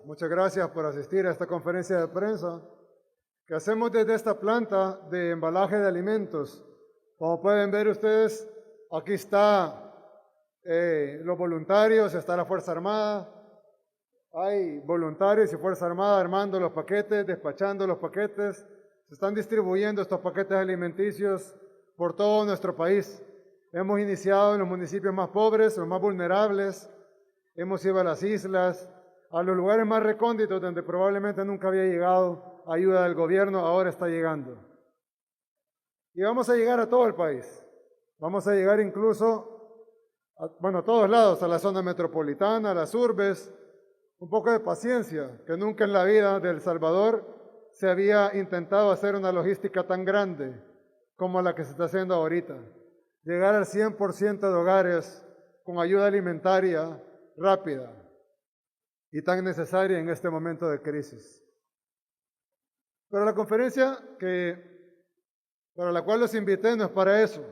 Muchas gracias por asistir a esta conferencia de prensa que hacemos desde esta planta de embalaje de alimentos. Como pueden ver ustedes, aquí está los voluntarios, está la Fuerza Armada. Hay voluntarios y Fuerza Armada armando los paquetes, despachando los paquetes. Se están distribuyendo estos paquetes alimenticios por todo nuestro país. Hemos iniciado en los municipios más pobres, los más vulnerables. Hemos ido a las islas, a los lugares más recónditos donde probablemente nunca había llegado ayuda del gobierno, ahora está llegando. Y vamos a llegar a todo el país. Vamos a llegar incluso, a todos lados, a la zona metropolitana, a las urbes. Un poco de paciencia, que nunca en la vida de El Salvador se había intentado hacer una logística tan grande como la que se está haciendo ahorita. Llegar al 100% de hogares con ayuda alimentaria rápida y tan necesaria en este momento de crisis. Pero la conferencia para la cual los invité no es para eso,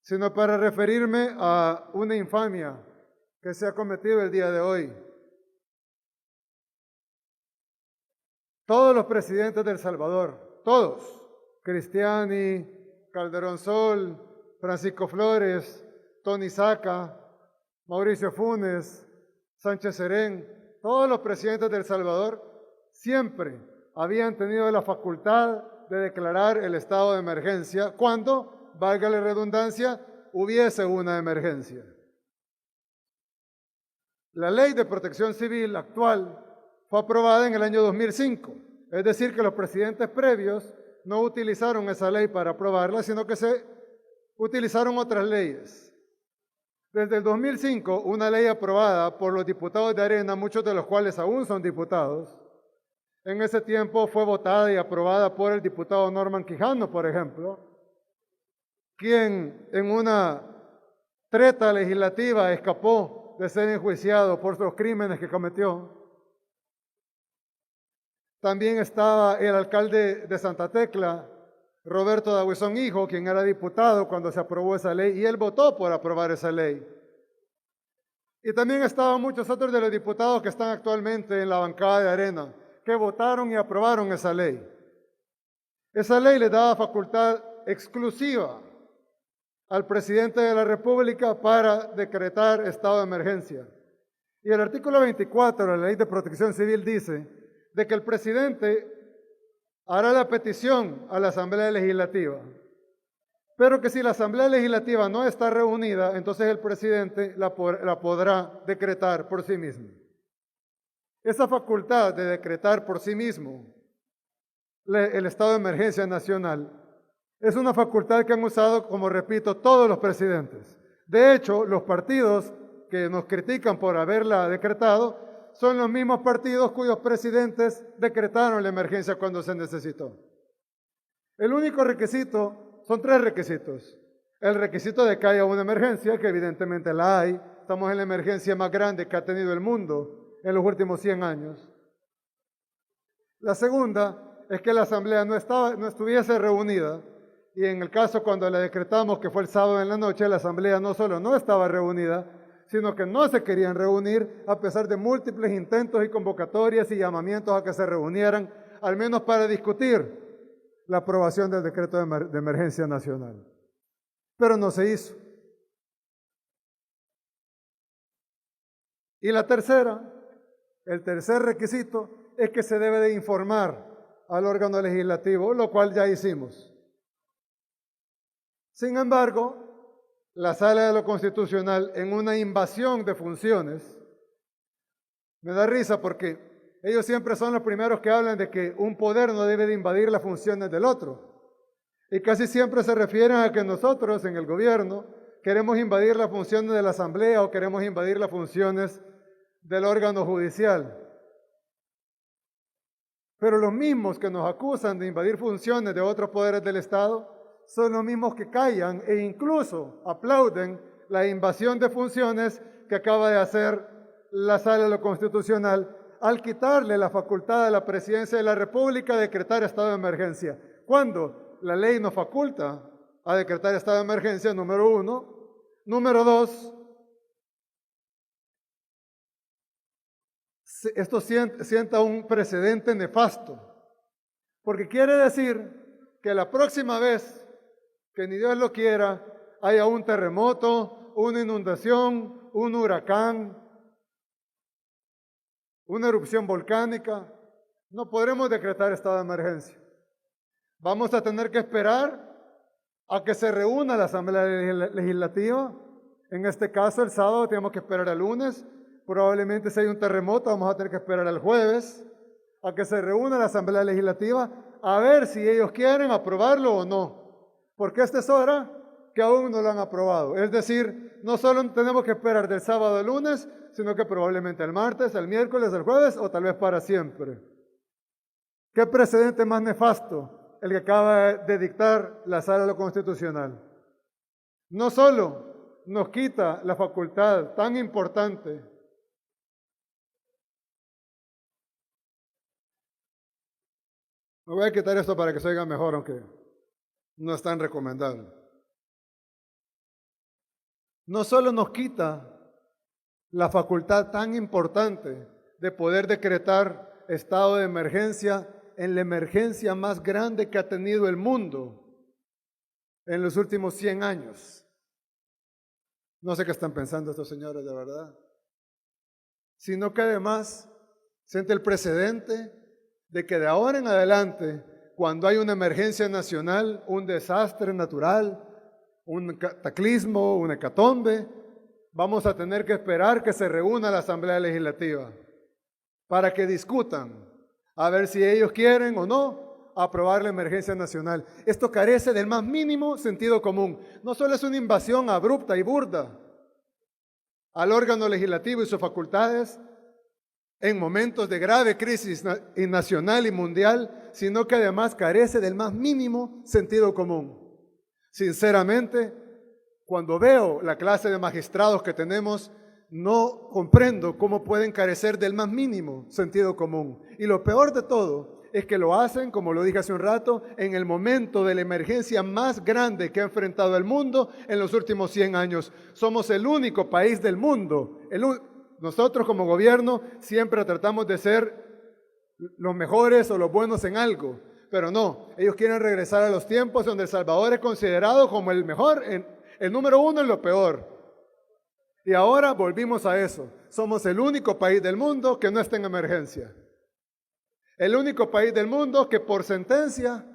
sino para referirme a una infamia que se ha cometido el día de hoy. Todos los presidentes de El Salvador, todos, Cristiani, Calderón Sol, Francisco Flores, Tony Saca, Mauricio Funes, Sánchez Serén, todos los presidentes de El Salvador siempre habían tenido la facultad de declarar el estado de emergencia cuando, valga la redundancia, hubiese una emergencia. La Ley de Protección Civil actual fue aprobada en el año 2005, es decir, que los presidentes previos no utilizaron esa ley para aprobarla, sino que se utilizaron otras leyes. Desde el 2005, una ley aprobada por los diputados de Arena, muchos de los cuales aún son diputados, en ese tiempo fue votada y aprobada por el diputado Norman Quijano, por ejemplo, quien en una treta legislativa escapó de ser enjuiciado por los crímenes que cometió. También estaba el alcalde de Santa Tecla, Roberto Dabuizón Hijo, quien era diputado cuando se aprobó esa ley, y él votó por aprobar esa ley. Y también estaban muchos otros de los diputados que están actualmente en la bancada de Arena, que votaron y aprobaron esa ley. Esa ley le daba facultad exclusiva al presidente de la República para decretar estado de emergencia. Y el artículo 24 de la Ley de Protección Civil dice de que el presidente hará la petición a la Asamblea Legislativa, pero que si la Asamblea Legislativa no está reunida, entonces el presidente la podrá decretar por sí mismo. Esa facultad de decretar por sí mismo el estado de emergencia nacional es una facultad que han usado, como repito, todos los presidentes. De hecho, los partidos que nos critican por haberla decretado son los mismos partidos cuyos presidentes decretaron la emergencia cuando se necesitó. El único requisito, son tres requisitos. El requisito de que haya una emergencia, que evidentemente la hay. Estamos en la emergencia más grande que ha tenido el mundo en los últimos 100 años. La segunda es que la Asamblea no estuviese reunida, y en el caso cuando la decretamos, que fue el sábado en la noche, la Asamblea no solo no estaba reunida, sino que no se querían reunir a pesar de múltiples intentos y convocatorias y llamamientos a que se reunieran, al menos para discutir la aprobación del decreto de emergencia nacional. Pero no se hizo. Y la tercera, el tercer requisito, es que se debe de informar al órgano legislativo, lo cual ya hicimos. Sin embargo, la Sala de lo Constitucional, en una invasión de funciones, me da risa porque ellos siempre son los primeros que hablan de que un poder no debe de invadir las funciones del otro. Y casi siempre se refieren a que nosotros en el gobierno queremos invadir las funciones de la Asamblea o queremos invadir las funciones del órgano judicial. Pero los mismos que nos acusan de invadir funciones de otros poderes del Estado son los mismos que callan e incluso aplauden la invasión de funciones que acaba de hacer la Sala de lo Constitucional al quitarle la facultad a la Presidencia de la República de decretar estado de emergencia, cuando la ley nos faculta a decretar estado de emergencia, número uno. Número dos, esto sienta un precedente nefasto, porque quiere decir que la próxima vez que ni Dios lo quiera, haya un terremoto, una inundación, un huracán, una erupción volcánica, no podremos decretar estado de emergencia. Vamos a tener que esperar a que se reúna la Asamblea Legislativa. En este caso, el sábado tenemos que esperar al lunes. Probablemente si hay un terremoto, vamos a tener que esperar al jueves a que se reúna la Asamblea Legislativa a ver si ellos quieren aprobarlo o no. Porque esta es hora que aún no lo han aprobado. Es decir, no solo tenemos que esperar del sábado al lunes, sino que probablemente el martes, el miércoles, el jueves o tal vez para siempre. ¿Qué precedente más nefasto el que acaba de dictar la Sala de lo Constitucional? No solo nos quita la facultad tan importante me voy a quitar esto para que se oiga mejor, aunque no es tan recomendable. No solo nos quita la facultad tan importante de poder decretar estado de emergencia en la emergencia más grande que ha tenido el mundo en los últimos 100 años. No sé qué están pensando estos señores de verdad. Sino que además siente el precedente de que de ahora en adelante, cuando hay una emergencia nacional, un desastre natural, un cataclismo, una hecatombe, vamos a tener que esperar que se reúna la Asamblea Legislativa para que discutan a ver si ellos quieren o no aprobar la emergencia nacional. Esto carece del más mínimo sentido común. No solo es una invasión abrupta y burda al órgano legislativo y sus facultades en momentos de grave crisis nacional y mundial, sino que además carece del más mínimo sentido común. Sinceramente, cuando veo la clase de magistrados que tenemos, no comprendo cómo pueden carecer del más mínimo sentido común. Y lo peor de todo es que lo hacen, como lo dije hace un rato, en el momento de la emergencia más grande que ha enfrentado el mundo en los últimos 100 años. Somos el único país del mundo, nosotros como gobierno siempre tratamos de ser los mejores o los buenos en algo, pero no, ellos quieren regresar a los tiempos donde El Salvador es considerado como el mejor, el número uno en lo peor. Y ahora volvimos a eso. Somos el único país del mundo que no está en emergencia. El único país del mundo que por sentencia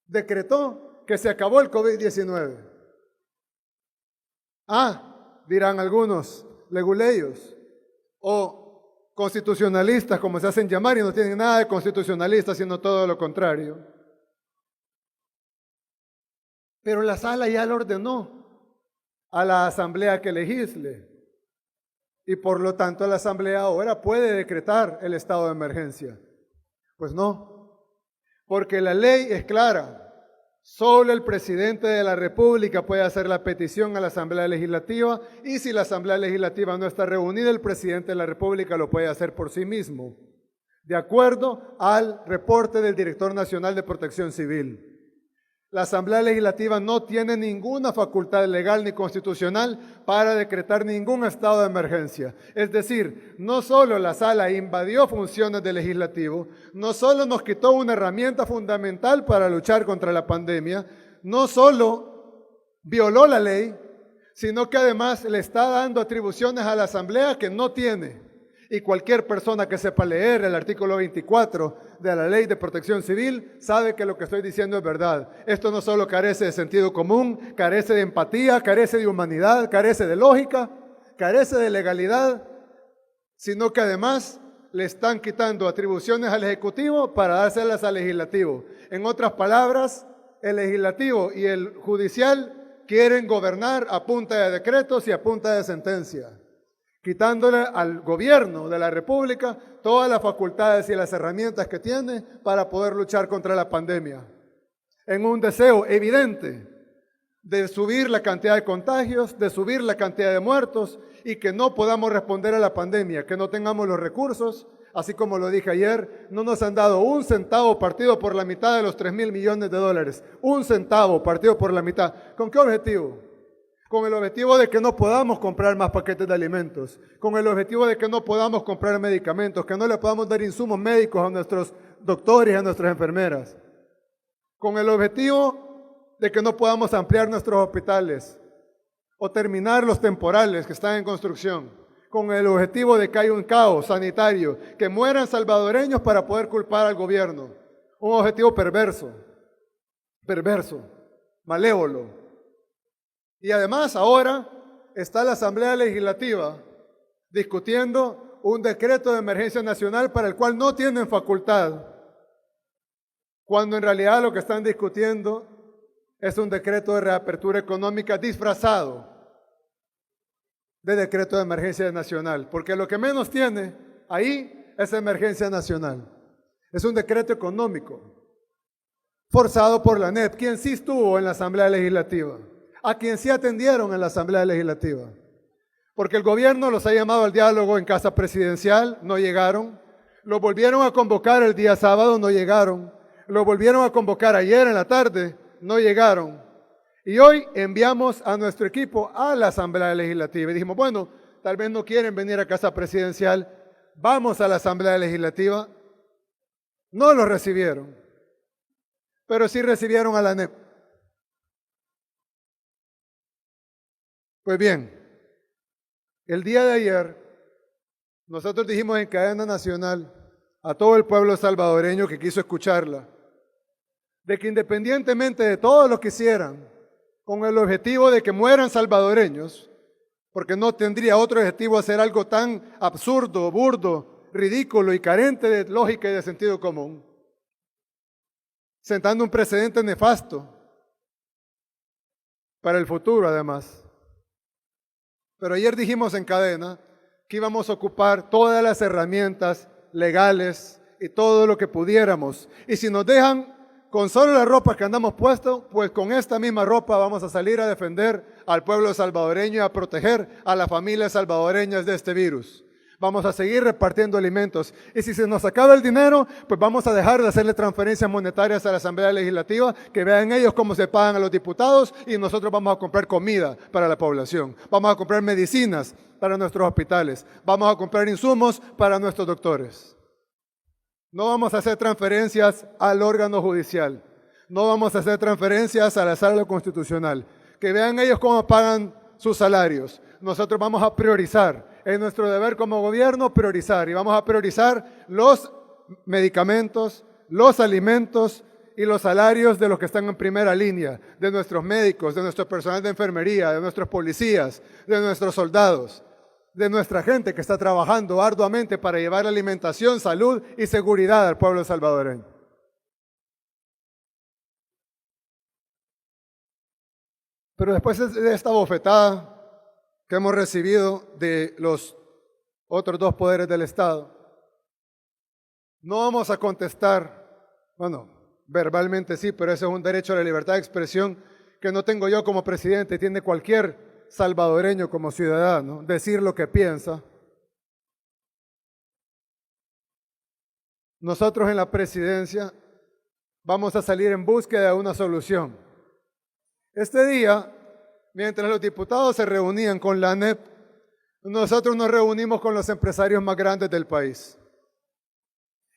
decretó que se acabó el COVID-19. Dirán algunos leguleyos o constitucionalistas, como se hacen llamar, y no tienen nada de constitucionalistas, sino todo lo contrario. Pero la sala ya lo ordenó a la asamblea que legisle, y por lo tanto la asamblea ahora puede decretar el estado de emergencia. Pues no, porque la ley es clara. Solo el presidente de la República puede hacer la petición a la Asamblea Legislativa, y si la Asamblea Legislativa no está reunida, el presidente de la República lo puede hacer por sí mismo, de acuerdo al reporte del Director Nacional de Protección Civil. La Asamblea Legislativa no tiene ninguna facultad legal ni constitucional para decretar ningún estado de emergencia. Es decir, no solo la sala invadió funciones del legislativo, no solo nos quitó una herramienta fundamental para luchar contra la pandemia, no solo violó la ley, sino que además le está dando atribuciones a la Asamblea que no tiene. Y cualquier persona que sepa leer el artículo 24 de la Ley de Protección Civil sabe que lo que estoy diciendo es verdad. Esto no solo carece de sentido común, carece de empatía, carece de humanidad, carece de lógica, carece de legalidad, sino que además le están quitando atribuciones al Ejecutivo para dárselas al Legislativo. En otras palabras, el Legislativo y el Judicial quieren gobernar a punta de decretos y a punta de sentencia, quitándole al gobierno de la República todas las facultades y las herramientas que tiene para poder luchar contra la pandemia, en un deseo evidente de subir la cantidad de contagios, de subir la cantidad de muertos, y que no podamos responder a la pandemia, que no tengamos los recursos. Así como lo dije ayer, no nos han dado un centavo partido por la mitad de los $3,000 millones. Un centavo partido por la mitad. ¿Con qué objetivo? con el objetivo de que no podamos comprar más paquetes de alimentos, con el objetivo de que no podamos comprar medicamentos, que no le podamos dar insumos médicos a nuestros doctores y a nuestras enfermeras, con el objetivo de que no podamos ampliar nuestros hospitales o terminar los temporales que están en construcción, con el objetivo de que haya un caos sanitario, que mueran salvadoreños para poder culpar al gobierno. Un objetivo perverso, malévolo. Y además ahora está la Asamblea Legislativa discutiendo un decreto de emergencia nacional para el cual no tienen facultad, cuando en realidad lo que están discutiendo es un decreto de reapertura económica disfrazado de decreto de emergencia nacional, porque lo que menos tiene ahí es emergencia nacional. Es un decreto económico forzado por la ANEP, quien sí estuvo en la Asamblea Legislativa, a quien sí atendieron en la Asamblea Legislativa, porque el gobierno los ha llamado al diálogo en Casa Presidencial, no llegaron, los volvieron a convocar el día sábado, no llegaron, los volvieron a convocar ayer en la tarde, no llegaron, y hoy enviamos a nuestro equipo a la Asamblea Legislativa y dijimos, bueno, tal vez no quieren venir a Casa Presidencial, vamos a la Asamblea Legislativa. No los recibieron, pero sí recibieron a la ANEP. Pues bien, el día de ayer nosotros dijimos en cadena nacional a todo el pueblo salvadoreño que quiso escucharla, de que independientemente de todo lo que hicieran, con el objetivo de que mueran salvadoreños, porque no tendría otro objetivo hacer algo tan absurdo, burdo, ridículo y carente de lógica y de sentido común, sentando un precedente nefasto para el futuro además. Pero ayer dijimos en cadena que íbamos a ocupar todas las herramientas legales y todo lo que pudiéramos. Y si nos dejan con solo la ropa que andamos puestos, pues con esta misma ropa vamos a salir a defender al pueblo salvadoreño y a proteger a las familias salvadoreñas de este virus. Vamos a seguir repartiendo alimentos. Y si se nos acaba el dinero, pues vamos a dejar de hacerle transferencias monetarias a la Asamblea Legislativa, que vean ellos cómo se pagan a los diputados y nosotros vamos a comprar comida para la población. Vamos a comprar medicinas para nuestros hospitales. Vamos a comprar insumos para nuestros doctores. No vamos a hacer transferencias al órgano judicial. No vamos a hacer transferencias a la sala constitucional. Que vean ellos cómo pagan sus salarios. Nosotros vamos a priorizar. Es nuestro deber como gobierno priorizar. Y vamos a priorizar los medicamentos, los alimentos y los salarios de los que están en primera línea. De nuestros médicos, de nuestro personal de enfermería, de nuestros policías, de nuestros soldados, de nuestra gente que está trabajando arduamente para llevar alimentación, salud y seguridad al pueblo salvadoreño. Pero después de esta bofetada que hemos recibido de los otros dos poderes del Estado, no vamos a contestar, bueno, verbalmente sí, pero ese es un derecho a la libertad de expresión que no tengo yo como presidente, tiene cualquier salvadoreño como ciudadano, decir lo que piensa. Nosotros en la presidencia vamos a salir en búsqueda de una solución. Este día, mientras los diputados se reunían con la ANEP, nosotros nos reunimos con los empresarios más grandes del país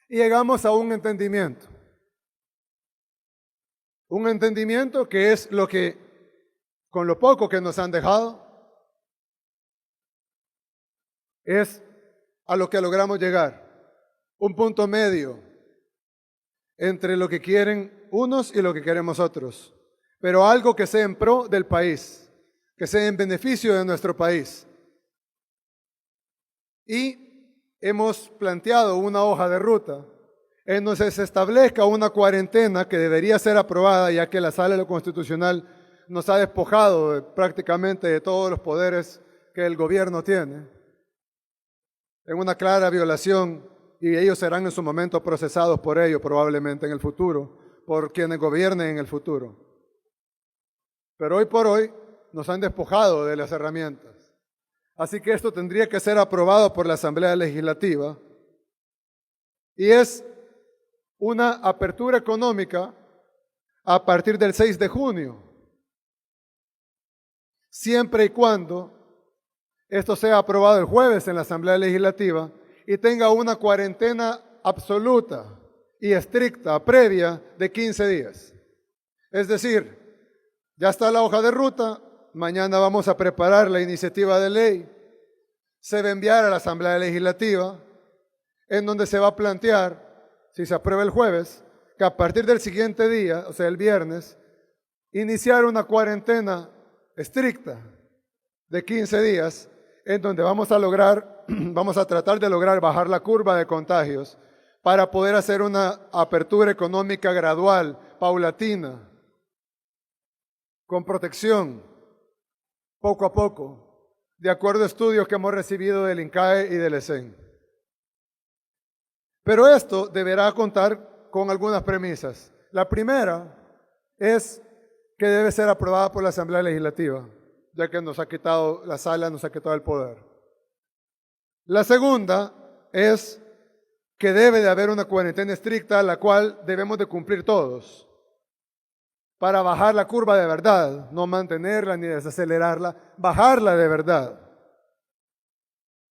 y llegamos a un entendimiento. Un entendimiento que es lo que, con lo poco que nos han dejado, es a lo que logramos llegar. Un punto medio entre lo que quieren unos y lo que queremos otros, pero algo que sea en pro del país, que sea en beneficio de nuestro país. Y hemos planteado una hoja de ruta en donde se establezca una cuarentena que debería ser aprobada, ya que la Sala de lo Constitucional nos ha despojado prácticamente de todos los poderes que el gobierno tiene, en una clara violación, y ellos serán en su momento procesados por ello probablemente en el futuro, por quienes gobiernen en el futuro. Pero hoy por hoy nos han despojado de las herramientas. Así que esto tendría que ser aprobado por la Asamblea Legislativa y es una apertura económica a partir del 6 de junio. siempre y cuando esto sea aprobado el jueves en la Asamblea Legislativa y tenga una cuarentena absoluta y estricta previa de 15 días. Es decir, ya está la hoja de ruta, mañana vamos a preparar la iniciativa de ley, se va a enviar a la Asamblea Legislativa, en donde se va a plantear, si se aprueba el jueves, que a partir del siguiente día, o sea, el viernes, iniciar una cuarentena estricta de 15 días, en donde vamos a tratar de lograr bajar la curva de contagios para poder hacer una apertura económica gradual, paulatina, con protección, poco a poco, de acuerdo a estudios que hemos recibido del INCAE y del ESEN. Pero esto deberá contar con algunas premisas. La primera es que debe ser aprobada por la Asamblea Legislativa, ya que nos ha quitado la sala, nos ha quitado el poder. La segunda es que debe de haber una cuarentena estricta, la cual debemos de cumplir todos, para bajar la curva de verdad, no mantenerla ni desacelerarla, bajarla de verdad.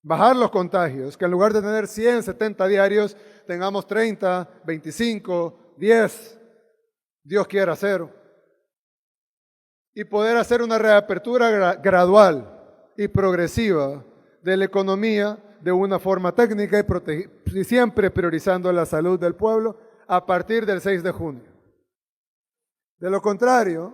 Bajar los contagios, que en lugar de tener 100, 70 diarios, tengamos 30, 25, 10, Dios quiera 0. Y poder hacer una reapertura gradual y progresiva de la economía de una forma técnica y siempre priorizando la salud del pueblo a partir del 6 de junio. De lo contrario,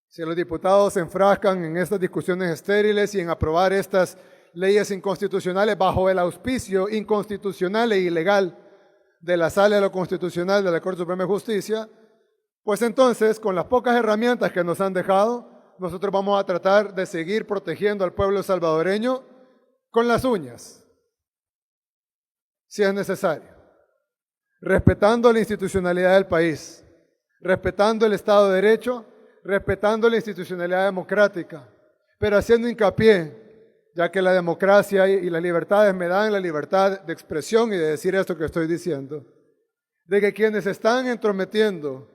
si los diputados se enfrascan en estas discusiones estériles y en aprobar estas leyes inconstitucionales bajo el auspicio inconstitucional e ilegal de la Sala de lo Constitucional de la Corte Suprema de Justicia, pues entonces, con las pocas herramientas que nos han dejado, nosotros vamos a tratar de seguir protegiendo al pueblo salvadoreño con las uñas, si es necesario, respetando la institucionalidad del país, respetando el Estado de Derecho, respetando la institucionalidad democrática, pero haciendo hincapié, ya que la democracia y las libertades me dan la libertad de expresión y de decir esto que estoy diciendo, de que quienes están entrometiendo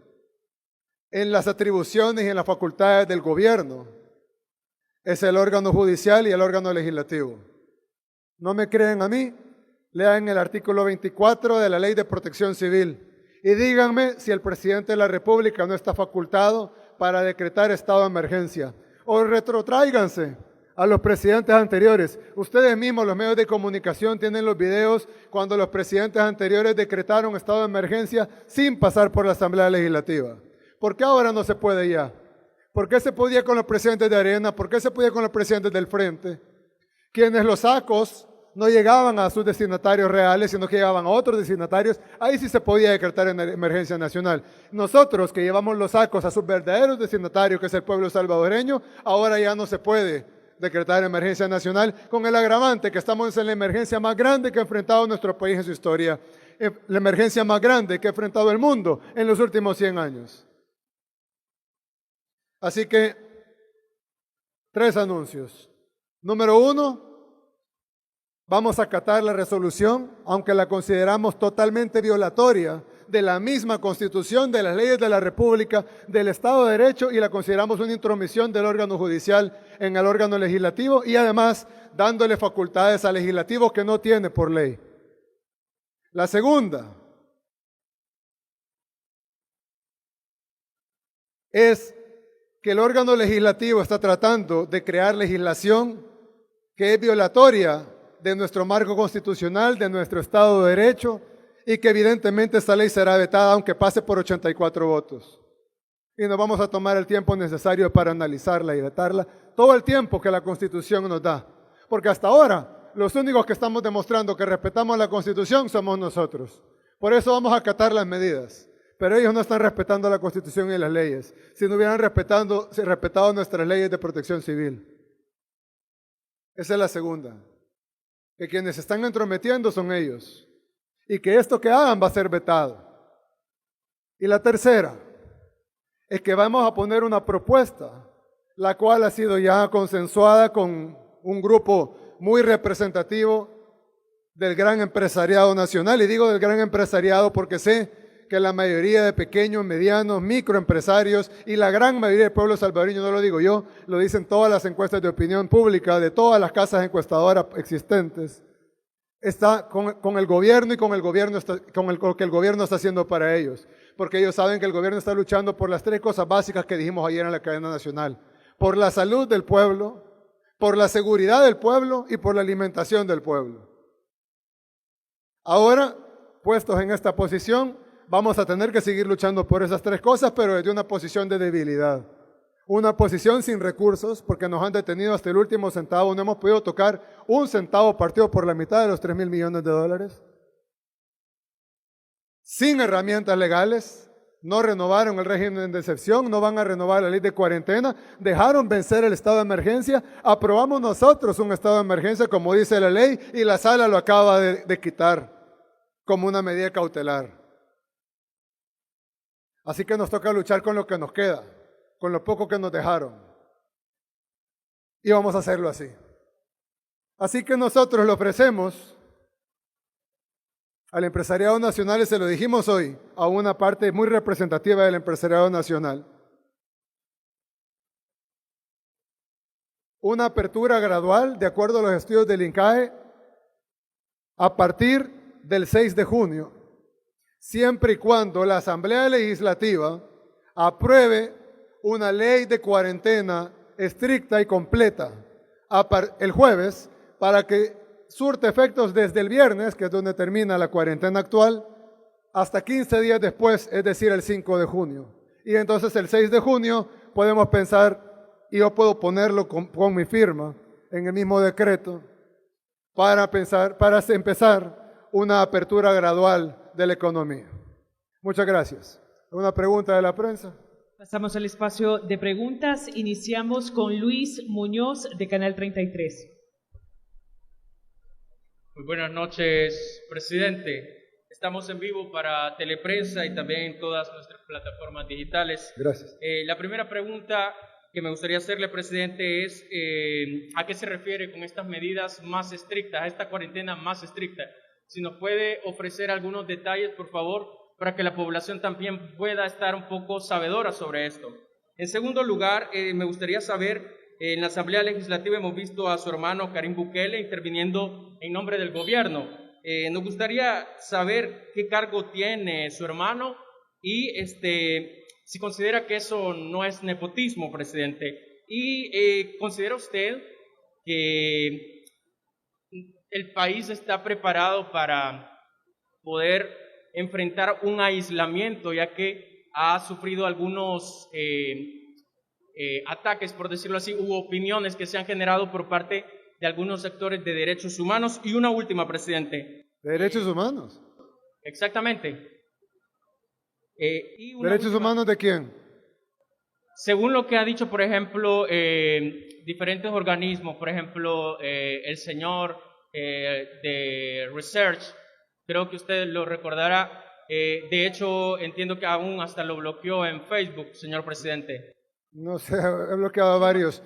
en las atribuciones y en las facultades del gobierno es el órgano judicial y el órgano legislativo. ¿No me creen a mí? Lean el artículo 24 de la Ley de Protección Civil y díganme si el presidente de la República no está facultado para decretar estado de emergencia. O retrotráiganse a los presidentes anteriores. Ustedes mismos, los medios de comunicación, tienen los videos cuando los presidentes anteriores decretaron estado de emergencia sin pasar por la Asamblea Legislativa. ¿Por qué ahora no se puede ya? ¿Por qué se podía con los presidentes de Arena? ¿Por qué se podía con los presidentes del Frente? Quienes los sacos no llegaban a sus destinatarios reales, sino que llegaban a otros destinatarios, ahí sí se podía decretar en emergencia nacional. Nosotros que llevamos los sacos a sus verdaderos destinatarios, que es el pueblo salvadoreño, ahora ya no se puede decretar emergencia nacional, con el agravante que estamos en la emergencia más grande que ha enfrentado nuestro país en su historia, la emergencia más grande que ha enfrentado el mundo en los últimos 100 años. Así que, 3 anuncios. Número 1, vamos a acatar la resolución, aunque la consideramos totalmente violatoria de la misma Constitución, de las leyes de la República, del Estado de Derecho, y la consideramos una intromisión del órgano judicial en el órgano legislativo y además dándole facultades al legislativo que no tiene por ley. La segunda es que el órgano legislativo está tratando de crear legislación que es violatoria de nuestro marco constitucional, de nuestro Estado de Derecho, y que evidentemente esta ley será vetada aunque pase por 84 votos. Y nos vamos a tomar el tiempo necesario para analizarla y vetarla, todo el tiempo que la Constitución nos da. Porque hasta ahora, los únicos que estamos demostrando que respetamos la Constitución somos nosotros. Por eso vamos a acatar las medidas. Pero ellos no están respetando la Constitución y las leyes, si no hubieran respetado nuestras leyes de protección civil. Esa es la segunda. Que quienes se están entrometiendo son ellos. Y que esto que hagan va a ser vetado. Y la tercera es que vamos a poner una propuesta, la cual ha sido ya consensuada con un grupo muy representativo del gran empresariado nacional. Y digo del gran empresariado porque sé que la mayoría de pequeños, medianos, microempresarios y la gran mayoría del pueblo salvadoreño, no lo digo yo, lo dicen todas las encuestas de opinión pública de todas las casas encuestadoras existentes, está con el gobierno y con lo que el gobierno está haciendo para ellos. Porque ellos saben que el gobierno está luchando por las tres cosas básicas que dijimos ayer en la cadena nacional. Por la salud del pueblo, por la seguridad del pueblo y por la alimentación del pueblo. Ahora, puestos en esta posición, vamos a tener que seguir luchando por esas tres cosas, pero desde una posición de debilidad. Una posición sin recursos, porque nos han detenido hasta el último centavo, no hemos podido tocar un centavo partido por la mitad de los 3.000 millones de dólares. Sin herramientas legales, no renovaron el régimen de excepción, no van a renovar la ley de cuarentena, dejaron vencer el estado de emergencia, aprobamos nosotros un estado de emergencia como dice la ley y la sala lo acaba de quitar como una medida cautelar. Así que nos toca luchar con lo que nos queda, con lo poco que nos dejaron. Y vamos a hacerlo así. Así que nosotros le ofrecemos al empresariado nacional, y se lo dijimos hoy, a una parte muy representativa del empresariado nacional, una apertura gradual, de acuerdo a los estudios del INCAE, a partir del 6 de junio, siempre y cuando la Asamblea Legislativa apruebe una ley de cuarentena estricta y completa el jueves para que surte efectos desde el viernes, que es donde termina la cuarentena actual, hasta 15 días después, es decir, el 5 de junio. Y entonces el 6 de junio podemos pensar, y yo puedo ponerlo con mi firma en el mismo decreto, para empezar una apertura gradual de la economía. Muchas gracias. ¿Una pregunta de la prensa? Pasamos al espacio de preguntas. Iniciamos con Luis Muñoz de Canal 33. Muy buenas noches, presidente. Estamos en vivo para Teleprensa y también en todas nuestras plataformas digitales. Gracias. La primera pregunta que me gustaría hacerle, presidente, es ¿a qué se refiere con estas medidas más estrictas, a esta cuarentena más estricta? Si nos puede ofrecer algunos detalles, por favor, para que la población también pueda estar un poco sabedora sobre esto. En segundo lugar, me gustaría saber, en la Asamblea Legislativa hemos visto a su hermano Karim Bukele interviniendo en nombre del gobierno. Nos gustaría saber qué cargo tiene su hermano y si considera que eso no es nepotismo, presidente. Y ¿considera usted que el país está preparado para poder enfrentar un aislamiento, ya que ha sufrido algunos ataques, por decirlo así, u opiniones que se han generado por parte de algunos sectores de derechos humanos? Y una última, presidente. ¿De derechos humanos? Exactamente. ¿Derechos humanos de quién? Según lo que ha dicho, por ejemplo, diferentes organismos, por ejemplo, el señor de Research, creo que usted lo recordará, de hecho entiendo que aún hasta lo bloqueó en Facebook, señor presidente. No sé, he bloqueado a varios.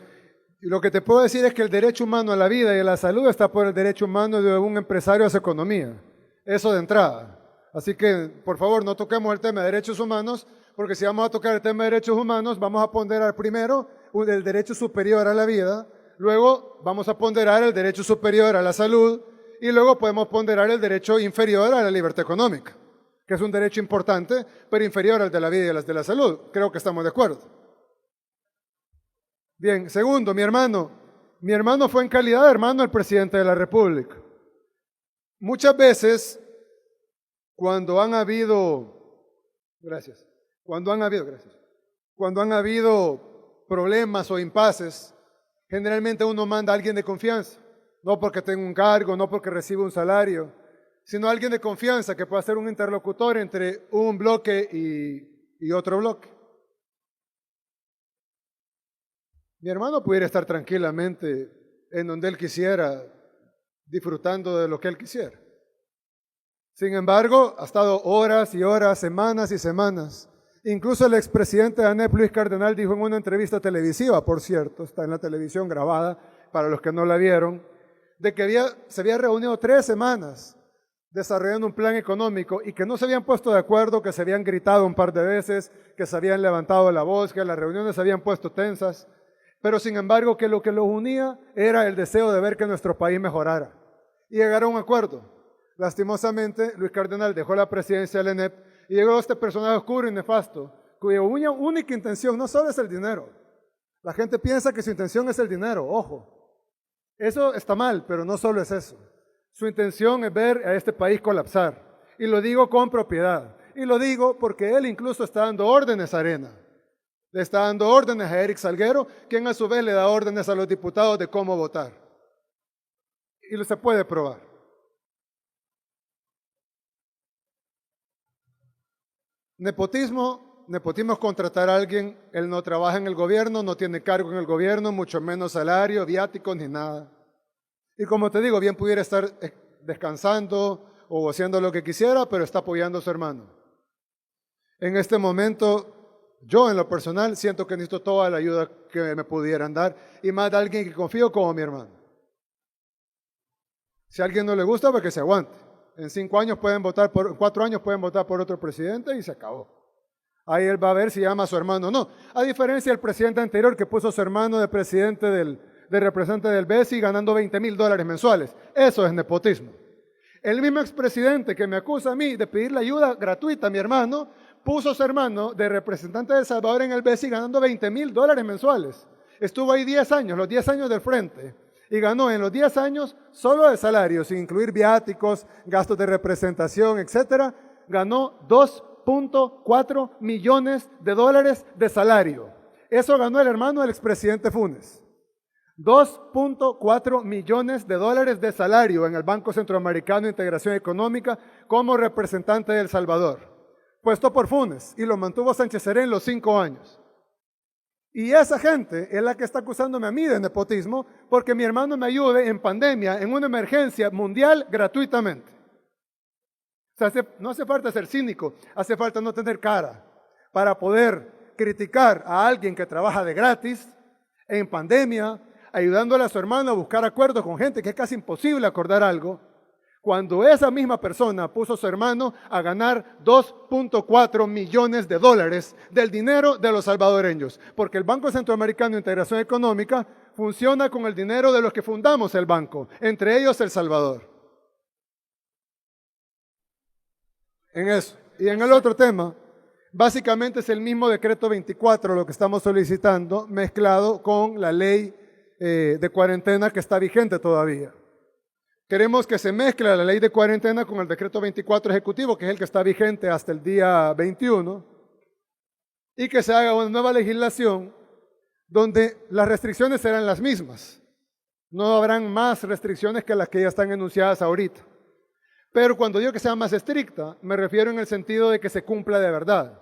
Y lo que te puedo decir es que el derecho humano a la vida y a la salud está por el derecho humano de un empresario a su economía. Eso de entrada. Así que, por favor, no toquemos el tema de derechos humanos, porque si vamos a tocar el tema de derechos humanos, vamos a ponderar primero el derecho superior a la vida, luego vamos a ponderar el derecho superior a la salud, y luego podemos ponderar el derecho inferior a la libertad económica, que es un derecho importante, pero inferior al de la vida y al de la salud. Creo que estamos de acuerdo. Bien, segundo, mi hermano fue en calidad de hermano del presidente de la República. Muchas veces, cuando han habido problemas o impases, generalmente uno manda a alguien de confianza, no porque tenga un cargo, no porque reciba un salario, sino alguien de confianza que pueda ser un interlocutor entre un bloque y otro bloque. Mi hermano pudiera estar tranquilamente en donde él quisiera, disfrutando de lo que él quisiera. Sin embargo, ha estado horas y horas, semanas y semanas. Incluso el expresidente de ANEP, Luis Cardenal, dijo en una entrevista televisiva, por cierto, está en la televisión grabada, para los que no la vieron, de que se había reunido 3 semanas desarrollando un plan económico y que no se habían puesto de acuerdo, que se habían gritado un par de veces, que se habían levantado la voz, que las reuniones se habían puesto tensas, pero sin embargo que lo que los unía era el deseo de ver que nuestro país mejorara y llegar a un acuerdo. Lastimosamente, Luis Cardenal dejó la presidencia del ENEP y llegó este personaje oscuro y nefasto, cuya única intención no solo es el dinero. La gente piensa que su intención es el dinero, ojo. Eso está mal, pero no solo es eso. Su intención es ver a este país colapsar. Y lo digo con propiedad. Y lo digo porque él incluso está dando órdenes a Arena. Le está dando órdenes a Eric Salguero, quien a su vez le da órdenes a los diputados de cómo votar. Y se puede probar. Nepotismo es contratar a alguien, él no trabaja en el gobierno, no tiene cargo en el gobierno, mucho menos salario, viáticos ni nada. Y como te digo, bien pudiera estar descansando o haciendo lo que quisiera, pero está apoyando a su hermano. En este momento, yo en lo personal siento que necesito toda la ayuda que me pudieran dar y más de alguien que confío como mi hermano. Si a alguien no le gusta, pues que se aguante. En 4 años pueden votar por otro presidente y se acabó. Ahí él va a ver si llama a su hermano o no. A diferencia del presidente anterior que puso a su hermano de representante del BESI ganando $20,000 mensuales. Eso es nepotismo. El mismo expresidente que me acusa a mí de pedirle ayuda gratuita a mi hermano, puso a su hermano de representante de El Salvador en el BESI ganando $20,000 mensuales. Estuvo ahí 10 años, los 10 años del frente. Y ganó en los 10 años, solo de salario, sin incluir viáticos, gastos de representación, etcétera, ganó $2.4 millones de salario. Eso ganó el hermano del expresidente Funes. $2.4 millones de salario en el Banco Centroamericano de Integración Económica como representante de El Salvador, puesto por Funes, y lo mantuvo Sánchez Serén los 5 años. Y esa gente es la que está acusándome a mí de nepotismo porque mi hermano me ayude en pandemia, en una emergencia mundial, gratuitamente. O sea, no hace falta ser cínico, hace falta no tener cara para poder criticar a alguien que trabaja de gratis en pandemia, ayudándole a su hermano a buscar acuerdos con gente que es casi imposible acordar algo, cuando esa misma persona puso a su hermano a ganar $2.4 millones del dinero de los salvadoreños, porque el Banco Centroamericano de Integración Económica funciona con el dinero de los que fundamos el banco, entre ellos El Salvador. En eso. Y en el otro tema, básicamente es el mismo decreto 24 lo que estamos solicitando, mezclado con la ley de cuarentena que está vigente todavía. Queremos que se mezcle la ley de cuarentena con el decreto 24 ejecutivo, que es el que está vigente hasta el día 21, y que se haga una nueva legislación donde las restricciones serán las mismas. No habrán más restricciones que las que ya están enunciadas ahorita. Pero cuando digo que sea más estricta, me refiero en el sentido de que se cumpla de verdad.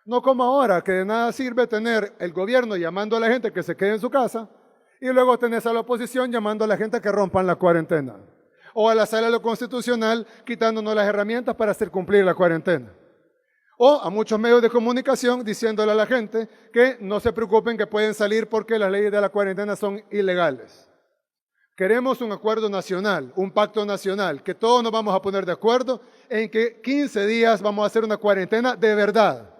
No como ahora, que de nada sirve tener el gobierno llamando a la gente que se quede en su casa y luego tenés a la oposición llamando a la gente que rompan la cuarentena. O a la Sala de lo Constitucional quitándonos las herramientas para hacer cumplir la cuarentena. O a muchos medios de comunicación diciéndole a la gente que no se preocupen que pueden salir porque las leyes de la cuarentena son ilegales. Queremos un acuerdo nacional, un pacto nacional, que todos nos vamos a poner de acuerdo en que 15 días vamos a hacer una cuarentena de verdad.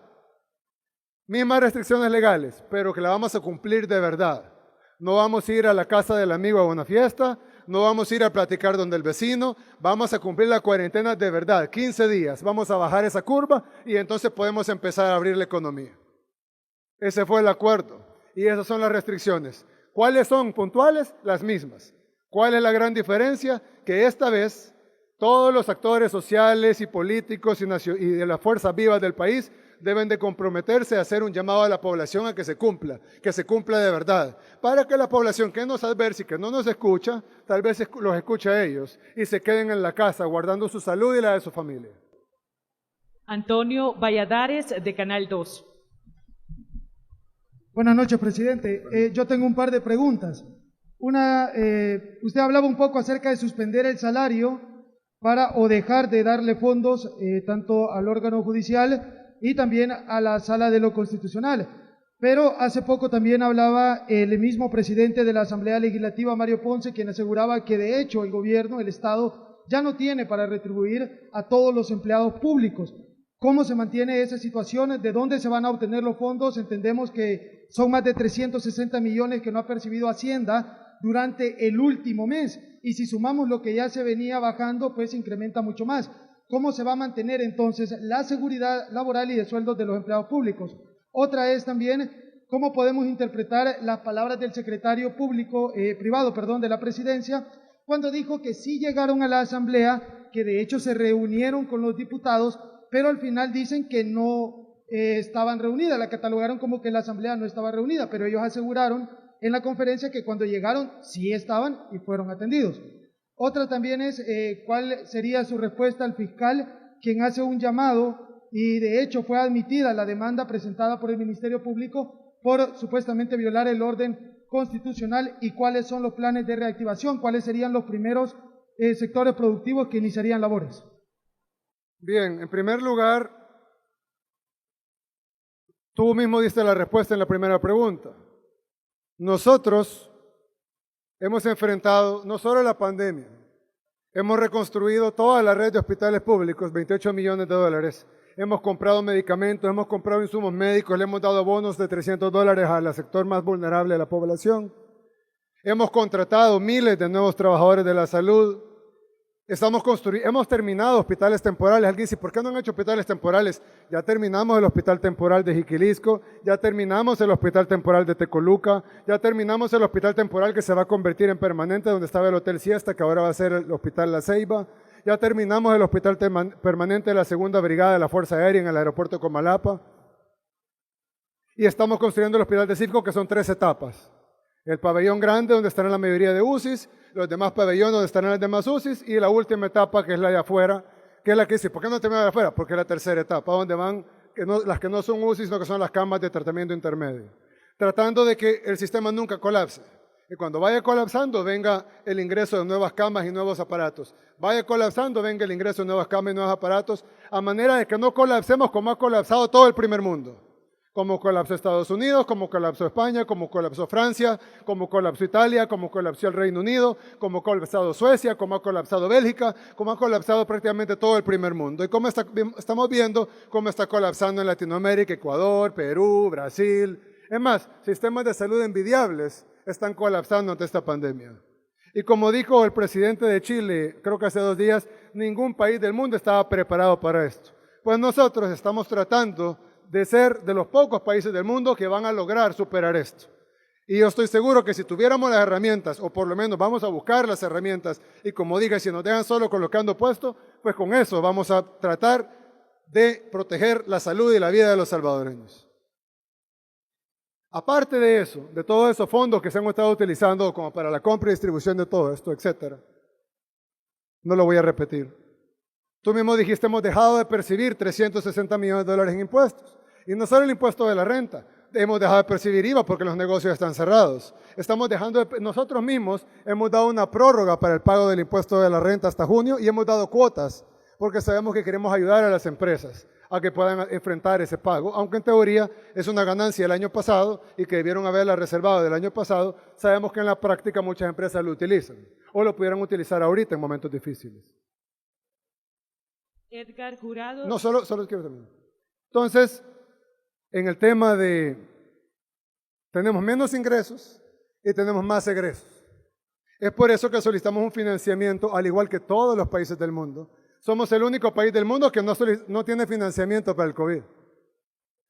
Mismas restricciones legales, pero que la vamos a cumplir de verdad. No vamos a ir a la casa del amigo a una fiesta, no vamos a ir a platicar donde el vecino, vamos a cumplir la cuarentena de verdad, 15 días, vamos a bajar esa curva y entonces podemos empezar a abrir la economía. Ese fue el acuerdo y esas son las restricciones. ¿Cuáles son puntuales? Las mismas. ¿Cuál es la gran diferencia? Que esta vez todos los actores sociales y políticos y de las fuerzas vivas del país deben de comprometerse a hacer un llamado a la población a que se cumpla de verdad, para que la población que nos adversa y que no nos escucha, tal vez los escuche a ellos y se queden en la casa guardando su salud y la de su familia. Antonio Valladares, de Canal 2. Buenas noches, presidente. Yo tengo un par de preguntas. Una, usted hablaba un poco acerca de suspender el salario o dejar de darle fondos tanto al órgano judicial y también a la Sala de lo Constitucional. Pero hace poco también hablaba el mismo presidente de la Asamblea Legislativa, Mario Ponce, quien aseguraba que de hecho el gobierno, el Estado, ya no tiene para retribuir a todos los empleados públicos. ¿Cómo se mantiene esa situación? ¿De dónde se van a obtener los fondos? Entendemos que son más de 360 millones que no ha percibido Hacienda durante el último mes. Y si sumamos lo que ya se venía bajando, pues incrementa mucho más. ¿Cómo se va a mantener entonces la seguridad laboral y de sueldos de los empleados públicos? Otra es también cómo podemos interpretar las palabras del secretario privado de la presidencia, cuando dijo que sí llegaron a la asamblea, que de hecho se reunieron con los diputados, pero al final dicen que no estaban reunidas, la catalogaron como que la asamblea no estaba reunida, pero ellos aseguraron en la conferencia que cuando llegaron sí estaban y fueron atendidos. Otra también es cuál sería su respuesta al fiscal, quien hace un llamado y de hecho fue admitida la demanda presentada por el Ministerio Público por supuestamente violar el orden constitucional, y cuáles son los planes de reactivación, cuáles serían los primeros sectores productivos que iniciarían labores. Bien, en primer lugar, tú mismo diste la respuesta en la primera pregunta. Nosotros hemos enfrentado no solo la pandemia, hemos reconstruido toda la red de hospitales públicos, 28 millones de dólares. Hemos comprado medicamentos, hemos comprado insumos médicos, le hemos dado bonos de $300 al sector más vulnerable de la población. Hemos contratado miles de nuevos trabajadores de la salud. Hemos terminado hospitales temporales. Alguien dice, ¿por qué no han hecho hospitales temporales? Ya terminamos el hospital temporal de Jiquilisco, ya terminamos el hospital temporal de Tecoluca, ya terminamos el hospital temporal que se va a convertir en permanente, donde estaba el Hotel Siesta, que ahora va a ser el Hospital La Ceiba. Ya terminamos el hospital permanente de la Segunda Brigada de la Fuerza Aérea en el aeropuerto de Comalapa. Y estamos construyendo el hospital de Circo, que son 3 etapas. El pabellón grande, donde estarán la mayoría de UCIs, los demás pabellones, donde estarán las demás UCIs, y la última etapa, que es la de afuera, que es la que dice, ¿por qué no termina de afuera? Porque es la tercera etapa, donde van las que no son UCIs, sino que son las camas de tratamiento intermedio. Tratando de que el sistema nunca colapse. Y cuando vaya colapsando, venga el ingreso de nuevas camas y nuevos aparatos. Vaya colapsando, venga el ingreso de nuevas camas y nuevos aparatos, a manera de que no colapsemos como ha colapsado todo el primer mundo. Como colapsó Estados Unidos, como colapsó España, como colapsó Francia, como colapsó Italia, como colapsó el Reino Unido, como ha colapsado Suecia, como ha colapsado Bélgica, como ha colapsado prácticamente todo el primer mundo. Y como estamos viendo cómo está colapsando en Latinoamérica, Ecuador, Perú, Brasil. Es más, sistemas de salud envidiables están colapsando ante esta pandemia. Y como dijo el presidente de Chile, creo que hace 2 días, ningún país del mundo estaba preparado para esto. Pues nosotros estamos tratando de ser de los pocos países del mundo que van a lograr superar esto. Y yo estoy seguro que si tuviéramos las herramientas, o por lo menos vamos a buscar las herramientas, y como dije, si nos dejan solo colocando puesto, pues con eso vamos a tratar de proteger la salud y la vida de los salvadoreños. Aparte de eso, de todos esos fondos que se han estado utilizando como para la compra y distribución de todo esto, etcétera, no lo voy a repetir. Tú mismo dijiste, hemos dejado de percibir 360 millones de dólares en impuestos. Y no solo el impuesto de la renta, hemos dejado de percibir IVA porque los negocios están cerrados. Nosotros mismos hemos dado una prórroga para el pago del impuesto de la renta hasta junio, y hemos dado cuotas porque sabemos que queremos ayudar a las empresas a que puedan enfrentar ese pago, aunque en teoría es una ganancia del año pasado y que debieron haberla reservado del año pasado. Sabemos que en la práctica muchas empresas lo utilizan o lo pudieran utilizar ahorita en momentos difíciles. Edgar Jurado. No, solo quiero terminar. Entonces, en el tema de tenemos menos ingresos y tenemos más egresos. Es por eso que solicitamos un financiamiento, al igual que todos los países del mundo. Somos el único país del mundo que no tiene financiamiento para el COVID.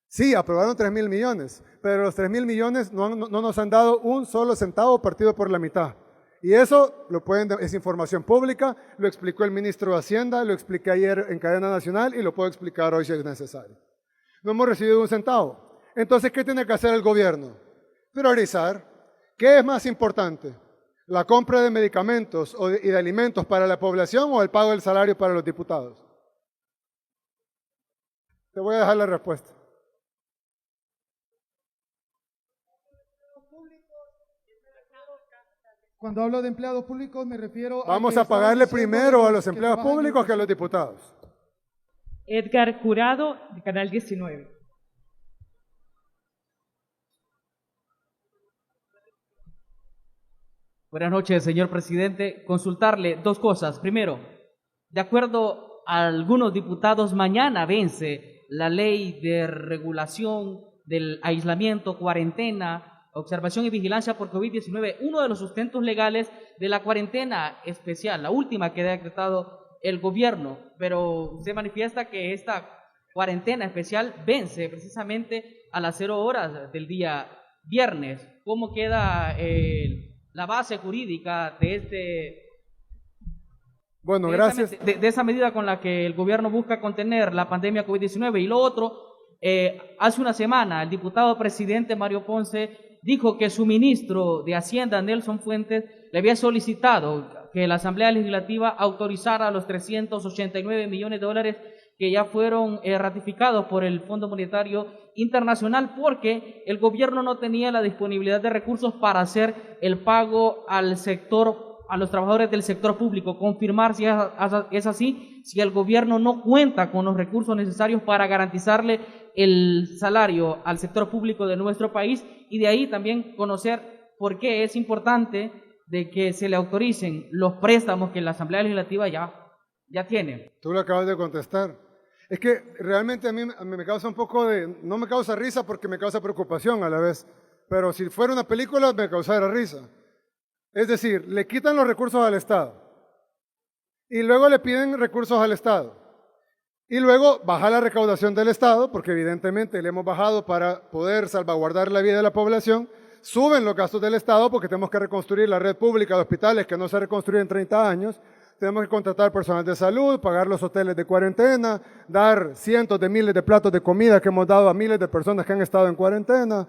Sí, aprobaron 3.000 millones, pero los 3.000 millones no nos han dado un solo centavo partido por la mitad. Y eso es información pública, lo explicó el ministro de Hacienda, lo expliqué ayer en cadena nacional y lo puedo explicar hoy si es necesario. No hemos recibido un centavo. Entonces, ¿qué tiene que hacer el gobierno? Priorizar. ¿Qué es más importante? ¿La compra de medicamentos y de alimentos para la población o el pago del salario para los diputados? Te voy a dejar la respuesta. Cuando hablo de empleados públicos me refiero Vamos a a pagarle primero a los empleados públicos que a los diputados. Edgar Jurado, de Canal 19. Buenas noches, señor presidente. Consultarle 2 cosas. Primero, de acuerdo a algunos diputados, mañana vence la ley de regulación del aislamiento, cuarentena, observación y vigilancia por COVID-19, uno de los sustentos legales de la cuarentena especial, la última que ha decretado el gobierno, pero se manifiesta que esta cuarentena especial vence precisamente a las 0 horas del día viernes. ¿Cómo queda la base jurídica de Bueno, gracias. de esa medida con la que el gobierno busca contener la pandemia COVID-19? Y lo otro, hace una semana el diputado presidente Mario Ponce dijo que su ministro de Hacienda, Nelson Fuentes, le había solicitado que la Asamblea Legislativa autorizara los 389 millones de dólares que ya fueron ratificados por el Fondo Monetario Internacional, porque el gobierno no tenía la disponibilidad de recursos para hacer el pago al sector, a los trabajadores del sector público. Confirmar si es así, si el gobierno no cuenta con los recursos necesarios para garantizarle el salario al sector público de nuestro país, y de ahí también conocer por qué es importante de que se le autoricen los préstamos que la Asamblea Legislativa ya tiene. Tú lo acabas de contestar. Es que realmente a mí me causa un poco no me causa risa porque me causa preocupación a la vez, pero si fuera una película me causara risa. Es decir, le quitan los recursos al Estado y luego le piden recursos al Estado y luego baja la recaudación del Estado, porque evidentemente le hemos bajado para poder salvaguardar la vida de la población. Suben los gastos del Estado porque tenemos que reconstruir la red pública de hospitales que no se reconstruye en 30 años. Tenemos que contratar personal de salud, pagar los hoteles de cuarentena, dar cientos de miles de platos de comida que hemos dado a miles de personas que han estado en cuarentena,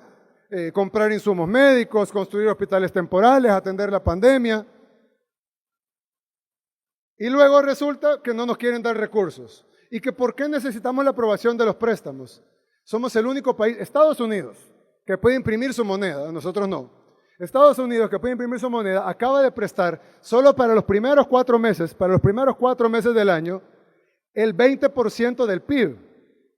comprar insumos médicos, construir hospitales temporales, atender la pandemia. Y luego resulta que no nos quieren dar recursos. ¿Y que por qué necesitamos la aprobación de los préstamos? Somos el único país, Estados Unidos, que puede imprimir su moneda, nosotros no. Estados Unidos, que puede imprimir su moneda, acaba de prestar solo para los primeros 4 meses del año, el 20% del PIB.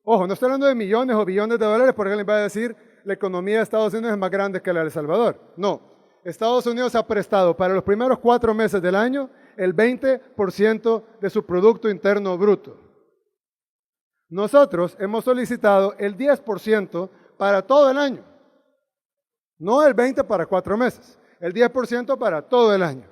Ojo, no estoy hablando de millones o billones de dólares, porque alguien va a decir la economía de Estados Unidos es más grande que la de El Salvador. No, Estados Unidos ha prestado para los primeros 4 meses del año el 20% de su Producto Interno Bruto. Nosotros hemos solicitado el 10% para todo el año. No el 20% para 4 meses, el 10% para todo el año.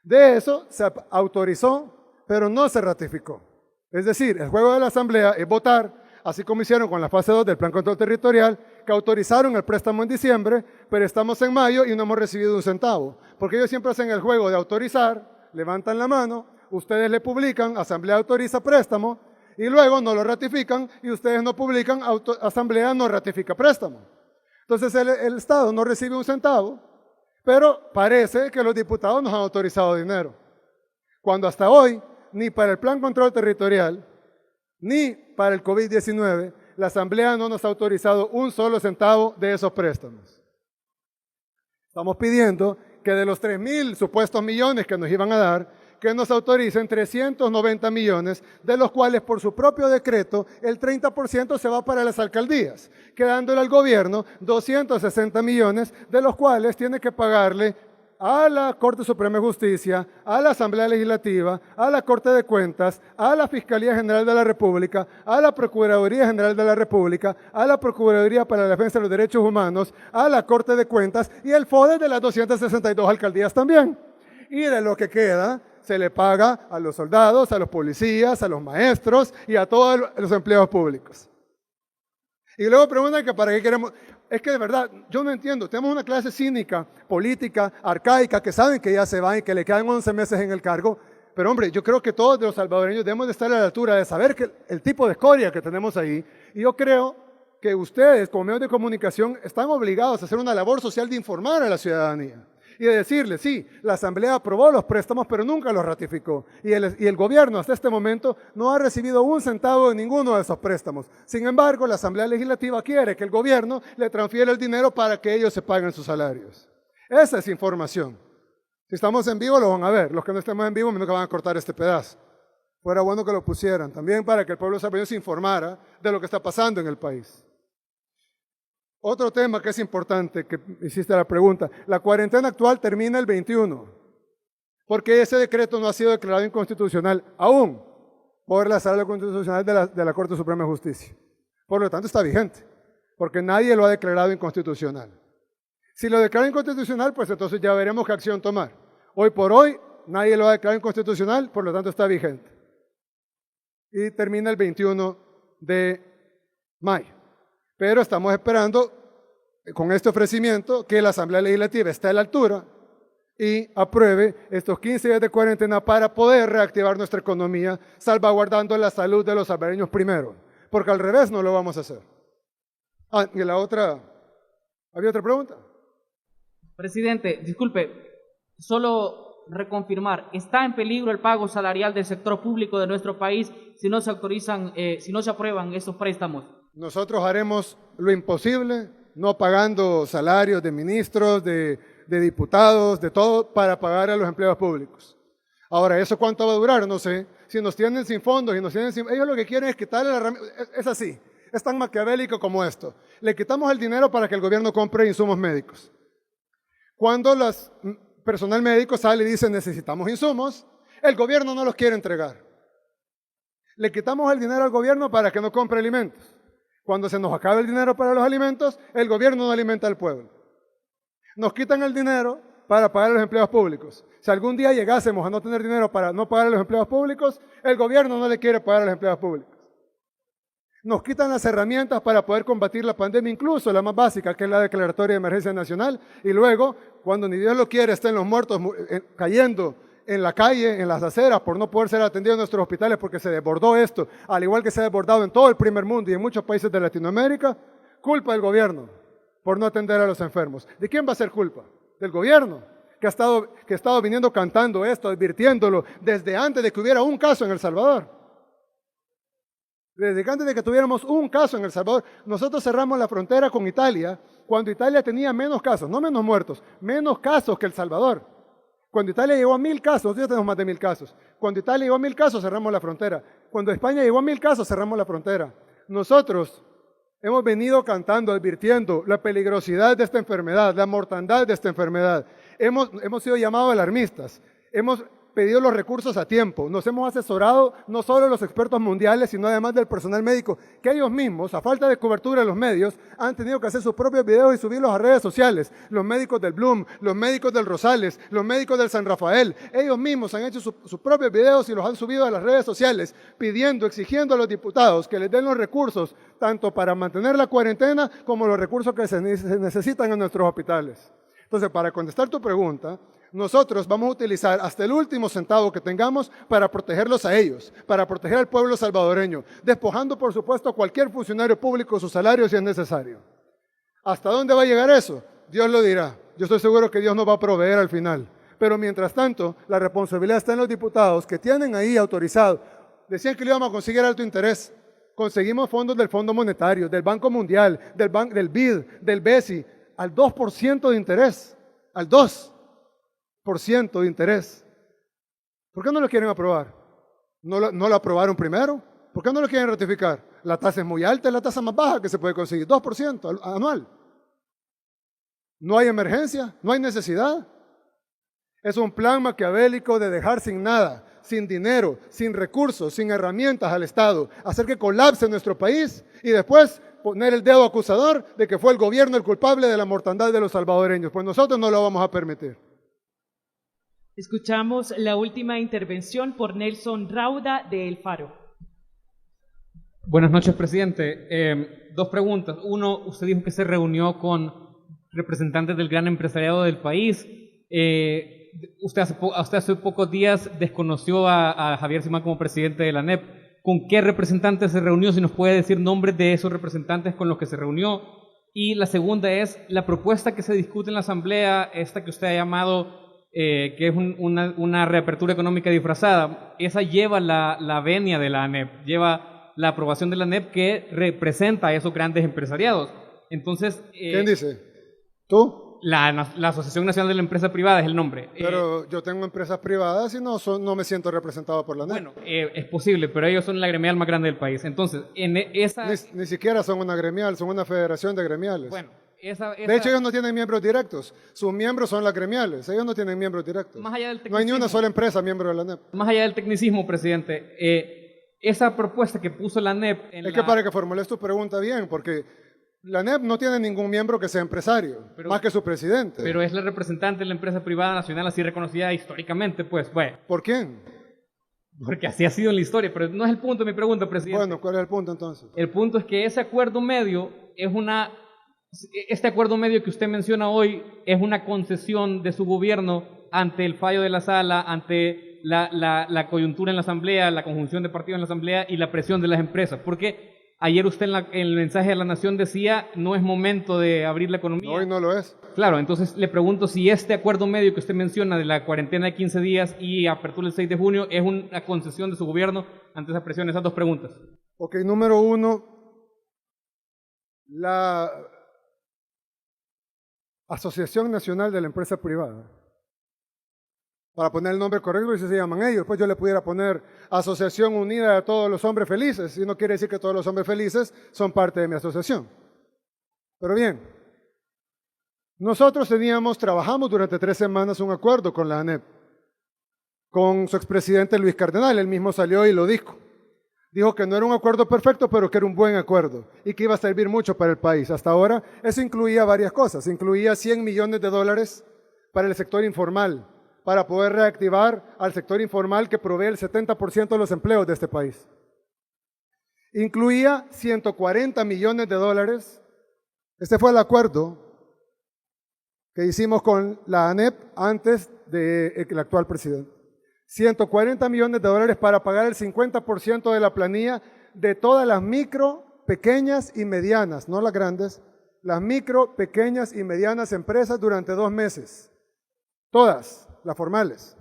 De eso se autorizó, pero no se ratificó. Es decir, el juego de la Asamblea es votar, así como hicieron con la fase 2 del Plan Control Territorial, que autorizaron el préstamo en diciembre, pero estamos en mayo y no hemos recibido un centavo. Porque ellos siempre hacen el juego de autorizar, levantan la mano, ustedes le publican, Asamblea autoriza préstamo, y luego no lo ratifican, y ustedes no publican, Asamblea no ratifica préstamo. Entonces el Estado no recibe un centavo, pero parece que los diputados nos han autorizado dinero. Cuando hasta hoy, ni para el Plan Control Territorial, ni para el COVID-19, la Asamblea no nos ha autorizado un solo centavo de esos préstamos. Estamos pidiendo que de los 3.000 supuestos millones que nos iban a dar, que nos autoricen 390 millones, de los cuales por su propio decreto el 30% se va para las alcaldías, quedándole al gobierno 260 millones, de los cuales tiene que pagarle a la Corte Suprema de Justicia, a la Asamblea Legislativa, a la Corte de Cuentas, a la Fiscalía General de la República, a la Procuraduría General de la República, a la Procuraduría para la Defensa de los Derechos Humanos, a la Corte de Cuentas y el FODE de las 262 alcaldías también. Y de lo que queda se le paga a los soldados, a los policías, a los maestros y a todos los empleados públicos. Y luego preguntan que para qué queremos. Es que de verdad, yo no entiendo. Tenemos una clase cínica, política, arcaica, que saben que ya se van y que le quedan 11 meses en el cargo. Pero hombre, yo creo que todos los salvadoreños debemos de estar a la altura de saber que el tipo de escoria que tenemos ahí. Y yo creo que ustedes, como medios de comunicación, están obligados a hacer una labor social de informar a la ciudadanía. Y de decirle, sí, la Asamblea aprobó los préstamos, pero nunca los ratificó. Y el gobierno hasta este momento no ha recibido un centavo de ninguno de esos préstamos. Sin embargo, la Asamblea Legislativa quiere que el gobierno le transfiera el dinero para que ellos se paguen sus salarios. Esa es información. Si estamos en vivo, lo van a ver. Los que no estemos en vivo, nunca van a cortar este pedazo. Fuera bueno que lo pusieran, también para que el pueblo salvadoreño se informara de lo que está pasando en el país. Otro tema que es importante, que hiciste la pregunta, la cuarentena actual termina el 21, porque ese decreto no ha sido declarado inconstitucional aún. por la Sala Constitucional de la Corte Suprema de Justicia. Por lo tanto, está vigente, porque nadie lo ha declarado inconstitucional. Si lo declara inconstitucional, pues entonces ya veremos qué acción tomar. Hoy por hoy, nadie lo ha declarado inconstitucional, por lo tanto está vigente. Y termina el 21 de mayo. Pero estamos esperando, con este ofrecimiento, que la Asamblea Legislativa esté a la altura y apruebe estos 15 días de cuarentena para poder reactivar nuestra economía, salvaguardando la salud de los salvadoreños primero, porque al revés no lo vamos a hacer. Y la otra, ¿había otra pregunta? Presidente, disculpe, solo reconfirmar, ¿está en peligro el pago salarial del sector público de nuestro país si no se autorizan, si no se aprueban estos préstamos? Nosotros haremos lo imposible, no pagando salarios de ministros, de diputados, de todo, para pagar a los empleados públicos. Ahora, ¿eso cuánto va a durar? No sé. Si nos tienen sin fondos y nos tienen sin... Ellos lo que quieren es quitarle la herramienta. Es así, es tan maquiavélico como esto. Le quitamos el dinero para que el gobierno compre insumos médicos. Cuando el personal médico sale y dice necesitamos insumos, el gobierno no los quiere entregar. Le quitamos el dinero al gobierno para que no compre alimentos. Cuando se nos acabe el dinero para los alimentos, el gobierno no alimenta al pueblo. Nos quitan el dinero para pagar a los empleados públicos. Si algún día llegásemos a no tener dinero para no pagar a los empleados públicos, el gobierno no le quiere pagar a los empleados públicos. Nos quitan las herramientas para poder combatir la pandemia, incluso la más básica, que es la declaratoria de emergencia nacional, y luego, cuando ni Dios lo quiere, estén los muertos cayendo en la calle, en las aceras, por no poder ser atendidos en nuestros hospitales porque se desbordó esto, al igual que se ha desbordado en todo el primer mundo y en muchos países de Latinoamérica, culpa del gobierno por no atender a los enfermos. ¿De quién va a ser culpa? Del gobierno, que ha estado viniendo cantando esto, advirtiéndolo desde antes de que hubiera un caso en El Salvador. Desde antes de que tuviéramos un caso en El Salvador, nosotros cerramos la frontera con Italia cuando Italia tenía menos casos, no menos muertos, menos casos que El Salvador. Cuando Italia llegó a 1000 casos, nosotros tenemos más de 1000 casos. Cuando Italia llegó a 1000 casos, cerramos la frontera. Cuando España llegó a 1000 casos, cerramos la frontera. Nosotros hemos venido cantando, advirtiendo la peligrosidad de esta enfermedad, la mortandad de esta enfermedad. Hemos sido llamados alarmistas. Hemos pedido los recursos a tiempo. Nos hemos asesorado no solo los expertos mundiales, sino además del personal médico, que ellos mismos, a falta de cobertura de los medios, han tenido que hacer sus propios videos y subirlos a redes sociales. Los médicos del Bloom, los médicos del Rosales, los médicos del San Rafael, ellos mismos han hecho sus propios videos y los han subido a las redes sociales, pidiendo, exigiendo a los diputados que les den los recursos, tanto para mantener la cuarentena como los recursos que se necesitan en nuestros hospitales. Entonces, para contestar tu pregunta, nosotros vamos a utilizar hasta el último centavo que tengamos para protegerlos a ellos, para proteger al pueblo salvadoreño, despojando, por supuesto, a cualquier funcionario público de sus salarios si es necesario. ¿Hasta dónde va a llegar eso? Dios lo dirá. Yo estoy seguro que Dios nos va a proveer al final. Pero mientras tanto, la responsabilidad está en los diputados que tienen ahí autorizado. Decían que le íbamos a conseguir alto interés. Conseguimos fondos del Fondo Monetario, del Banco Mundial, del BID, del BESI, al 2% de interés, al 2% de interés. ¿Por qué no lo quieren aprobar? ¿No lo aprobaron primero? ¿Por qué no lo quieren ratificar? La tasa es muy alta, es la tasa más baja que se puede conseguir, 2% anual. No hay emergencia, no hay necesidad. Es un plan maquiavélico de dejar sin nada, sin dinero, sin recursos, sin herramientas al Estado, hacer que colapse nuestro país y después poner el dedo acusador de que fue el gobierno el culpable de la mortandad de los salvadoreños. Pues nosotros no lo vamos a permitir. Escuchamos la última intervención por Nelson Rauda de El Faro. Buenas noches, presidente. Dos preguntas. Uno, usted dijo que se reunió con representantes del gran empresariado del país. Usted hace pocos días desconoció a Javier Simán como presidente de la ANEP. ¿Con qué representantes se reunió? Si nos puede decir nombres de esos representantes con los que se reunió. Y la segunda es la propuesta que se discute en la Asamblea, esta que usted ha llamado, que es una reapertura económica disfrazada. Esa lleva la venia de la ANEP, lleva la aprobación de la ANEP que representa a esos grandes empresariados. Entonces, ¿quién dice? ¿Tú? La Asociación Nacional de la Empresa Privada es el nombre. Pero yo tengo empresas privadas y no me siento representado por la ANEP. Bueno, es posible, pero ellos son la gremial más grande del país. Entonces, en esa... Ni siquiera son una gremial, son una federación de gremiales. Bueno, de hecho, ellos no tienen miembros directos. Sus miembros son las gremiales. Ellos no tienen miembros directos. Más allá del no hay ni una sola empresa miembro de la ANEP. Más allá del tecnicismo, presidente, esa propuesta que puso la ANEP en Es que para que formules tu pregunta bien, porque la ANEP no tiene ningún miembro que sea empresario, más que su presidente. Pero es la representante de la empresa privada nacional así reconocida históricamente, pues, bueno, ¿Por quién? porque así ha sido en la historia, pero no es el punto de mi pregunta, presidente. Bueno, ¿cuál es el punto entonces? El punto es que ese acuerdo medio este acuerdo medio que usted menciona hoy es una concesión de su gobierno ante el fallo de la sala, ante la coyuntura en la asamblea, la conjunción de partidos en la asamblea y la presión de las empresas, porque ayer usted en el mensaje de la Nación decía, no es momento de abrir la economía. No, hoy no lo es. Claro, entonces le pregunto si este acuerdo medio que usted menciona de la cuarentena de 15 días y apertura el 6 de junio es una concesión de su gobierno ante esa presión. Esas dos preguntas. Ok, número uno, la Asociación Nacional de la Empresa Privada. Para poner el nombre correcto, y se llaman ellos. Pues yo le pudiera poner Asociación Unida de Todos los Hombres Felices, y no quiere decir que todos los hombres felices son parte de mi asociación. Pero bien, nosotros trabajamos durante 3 semanas un acuerdo con la ANEP, con su expresidente Luis Cardenal. Él mismo salió y lo dijo. Dijo que no era un acuerdo perfecto, pero que era un buen acuerdo y que iba a servir mucho para el país. Hasta ahora, eso incluía varias cosas. Incluía $100 millones para el sector informal, para poder reactivar al sector informal que provee el 70% de los empleos de este país. Incluía $140 millones. Este fue el acuerdo que hicimos con la ANEP antes del actual presidente. $140 millones para pagar el 50% de la planilla de todas las micro, pequeñas y medianas, no las grandes, las micro, pequeñas y medianas empresas durante 2 meses. Todas, las formales.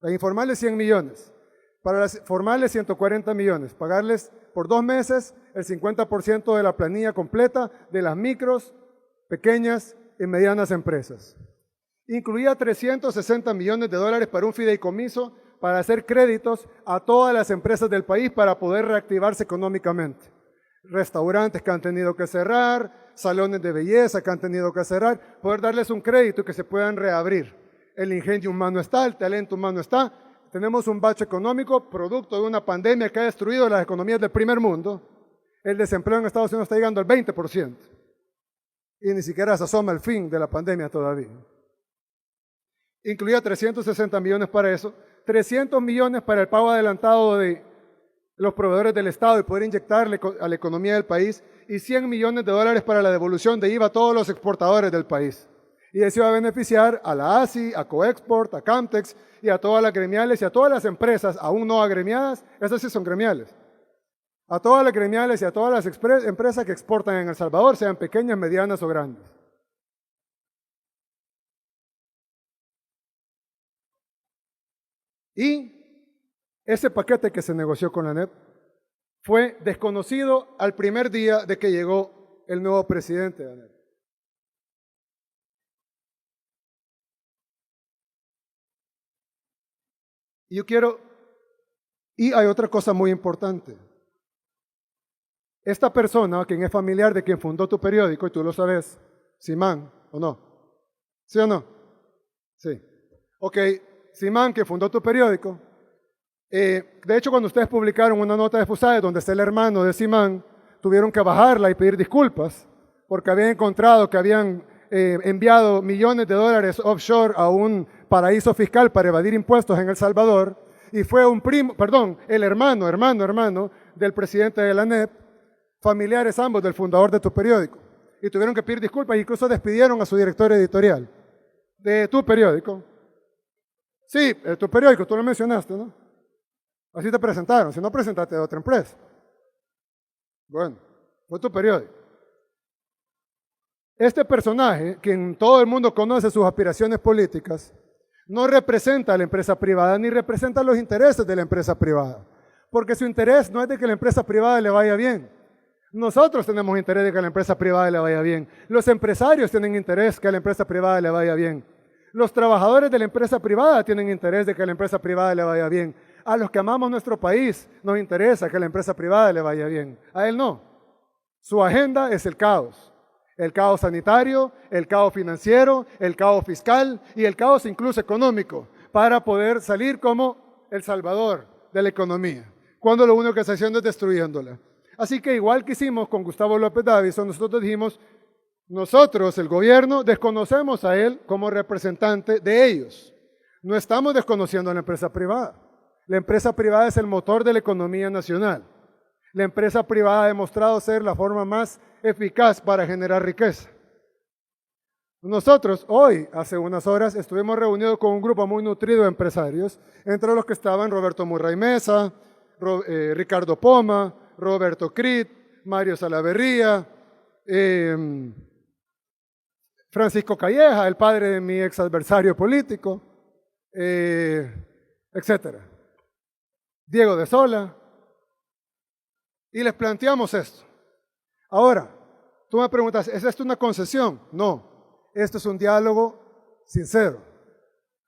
Las informales 100 millones. Para las formales 140 millones. Pagarles por 2 meses el 50% de la planilla completa de las micros, pequeñas y medianas empresas. Incluía $360 millones para un fideicomiso para hacer créditos a todas las empresas del país para poder reactivarse económicamente. Restaurantes que han tenido que cerrar, salones de belleza que han tenido que cerrar, poder darles un crédito y que se puedan reabrir. El ingenio humano está, el talento humano está. Tenemos un bache económico producto de una pandemia que ha destruido las economías del primer mundo. El desempleo en Estados Unidos está llegando al 20%. Y ni siquiera se asoma el fin de la pandemia todavía. Incluía 360 millones para eso, 300 millones para el pago adelantado de los proveedores del Estado y poder inyectarle a la economía del país, y $100 millones para la devolución de IVA a todos los exportadores del país. Y eso iba a beneficiar a la ASI, a Coexport, a Camtex y a todas las gremiales y a todas las empresas aún no agremiadas, esas sí son gremiales. A todas las gremiales y a todas las empresas que exportan en El Salvador, sean pequeñas, medianas o grandes. Y ese paquete que se negoció con la ANEP fue desconocido al primer día de que llegó el nuevo presidente de ANEP. Y hay otra cosa muy importante. Esta persona, quien es familiar de quien fundó tu periódico, y tú lo sabes, Simán, ¿o no? ¿Sí o no? Sí. Ok, Simán, que fundó tu periódico. De hecho, cuando ustedes publicaron una nota de FUSAID donde está el hermano de Simán, tuvieron que bajarla y pedir disculpas porque habían encontrado que habían enviado millones de dólares offshore a un paraíso fiscal para evadir impuestos en El Salvador, y fue el hermano del presidente de la ANEP, familiares ambos del fundador de tu periódico, y tuvieron que pedir disculpas, incluso despidieron a su director editorial de tu periódico. Sí, tu periódico, tú lo mencionaste, ¿no? Así te presentaron, si no presentaste de otra empresa. Bueno, fue tu periódico. Este personaje, quien todo el mundo conoce sus aspiraciones políticas, no representa a la empresa privada ni representa los intereses de la empresa privada, porque su interés no es de que la empresa privada le vaya bien. Nosotros tenemos interés de que a la empresa privada le vaya bien. Los empresarios tienen interés que a la empresa privada le vaya bien. Los trabajadores de la empresa privada tienen interés de que a la empresa privada le vaya bien. A los que amamos nuestro país nos interesa que a la empresa privada le vaya bien. A él no. Su agenda es el caos. El caos sanitario, el caos financiero, el caos fiscal y el caos incluso económico, para poder salir como El Salvador de la economía. cuando lo único que está haciendo es destruyéndola. Así que igual que hicimos con Gustavo López Davison, nosotros dijimos, nosotros, el gobierno, desconocemos a él como representante de ellos. No estamos desconociendo a la empresa privada. La empresa privada es el motor de la economía nacional. La empresa privada ha demostrado ser la forma más eficaz para generar riqueza. Nosotros hoy, hace unas horas, estuvimos reunidos con un grupo muy nutrido de empresarios, entre los que estaban Roberto Murray Mesa, Ricardo Poma, Roberto Crit, Mario Salaverría, Francisco Calleja, el padre de mi ex adversario político, etcétera. Diego de Sola. Y les planteamos esto. Ahora, tú me preguntas, ¿es esto una concesión? No, esto es un diálogo sincero.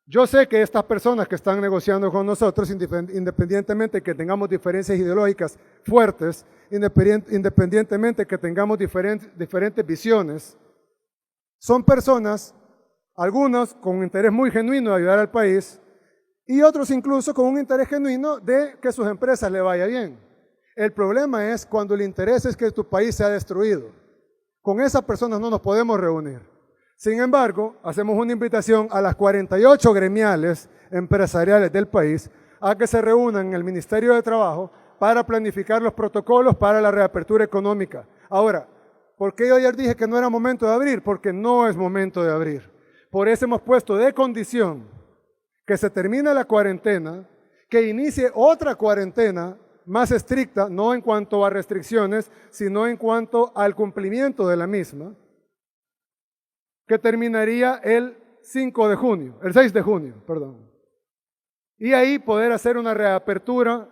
Yo sé que estas personas que están negociando con nosotros, independientemente de que tengamos diferencias ideológicas fuertes, independientemente de que tengamos diferentes visiones, son personas, algunos con un interés muy genuino de ayudar al país y otros incluso con un interés genuino de que sus empresas le vaya bien. El problema es cuando el interés es que tu país sea destruido. Con esas personas no nos podemos reunir. Sin embargo, hacemos una invitación a las 48 gremiales empresariales del país a que se reúnan en el Ministerio de Trabajo para planificar los protocolos para la reapertura económica. Ahora, ¿por qué yo ayer dije que no era momento de abrir? Porque no es momento de abrir. Por eso hemos puesto de condición que se termine la cuarentena, que inicie otra cuarentena más estricta, no en cuanto a restricciones, sino en cuanto al cumplimiento de la misma, que terminaría el 6 de junio, perdón. Y ahí poder hacer una reapertura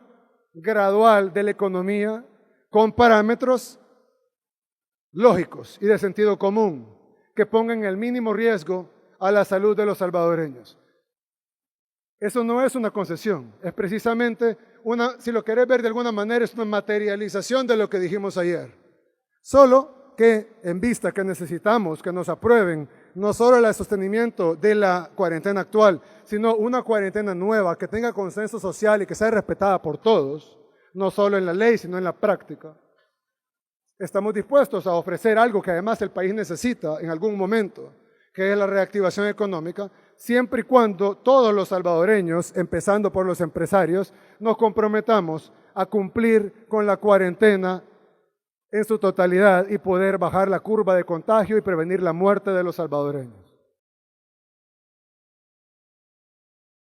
gradual de la economía con parámetros lógicos y de sentido común, que pongan el mínimo riesgo a la salud de los salvadoreños. Eso no es una concesión, es precisamente si lo querés ver de alguna manera, es una materialización de lo que dijimos ayer. Solo que en vista que necesitamos que nos aprueben no solo el sostenimiento de la cuarentena actual, sino una cuarentena nueva que tenga consenso social y que sea respetada por todos, no solo en la ley, sino en la práctica. Estamos dispuestos a ofrecer algo que además el país necesita en algún momento, que es la reactivación económica, siempre y cuando todos los salvadoreños, empezando por los empresarios, nos comprometamos a cumplir con la cuarentena en su totalidad y poder bajar la curva de contagio y prevenir la muerte de los salvadoreños.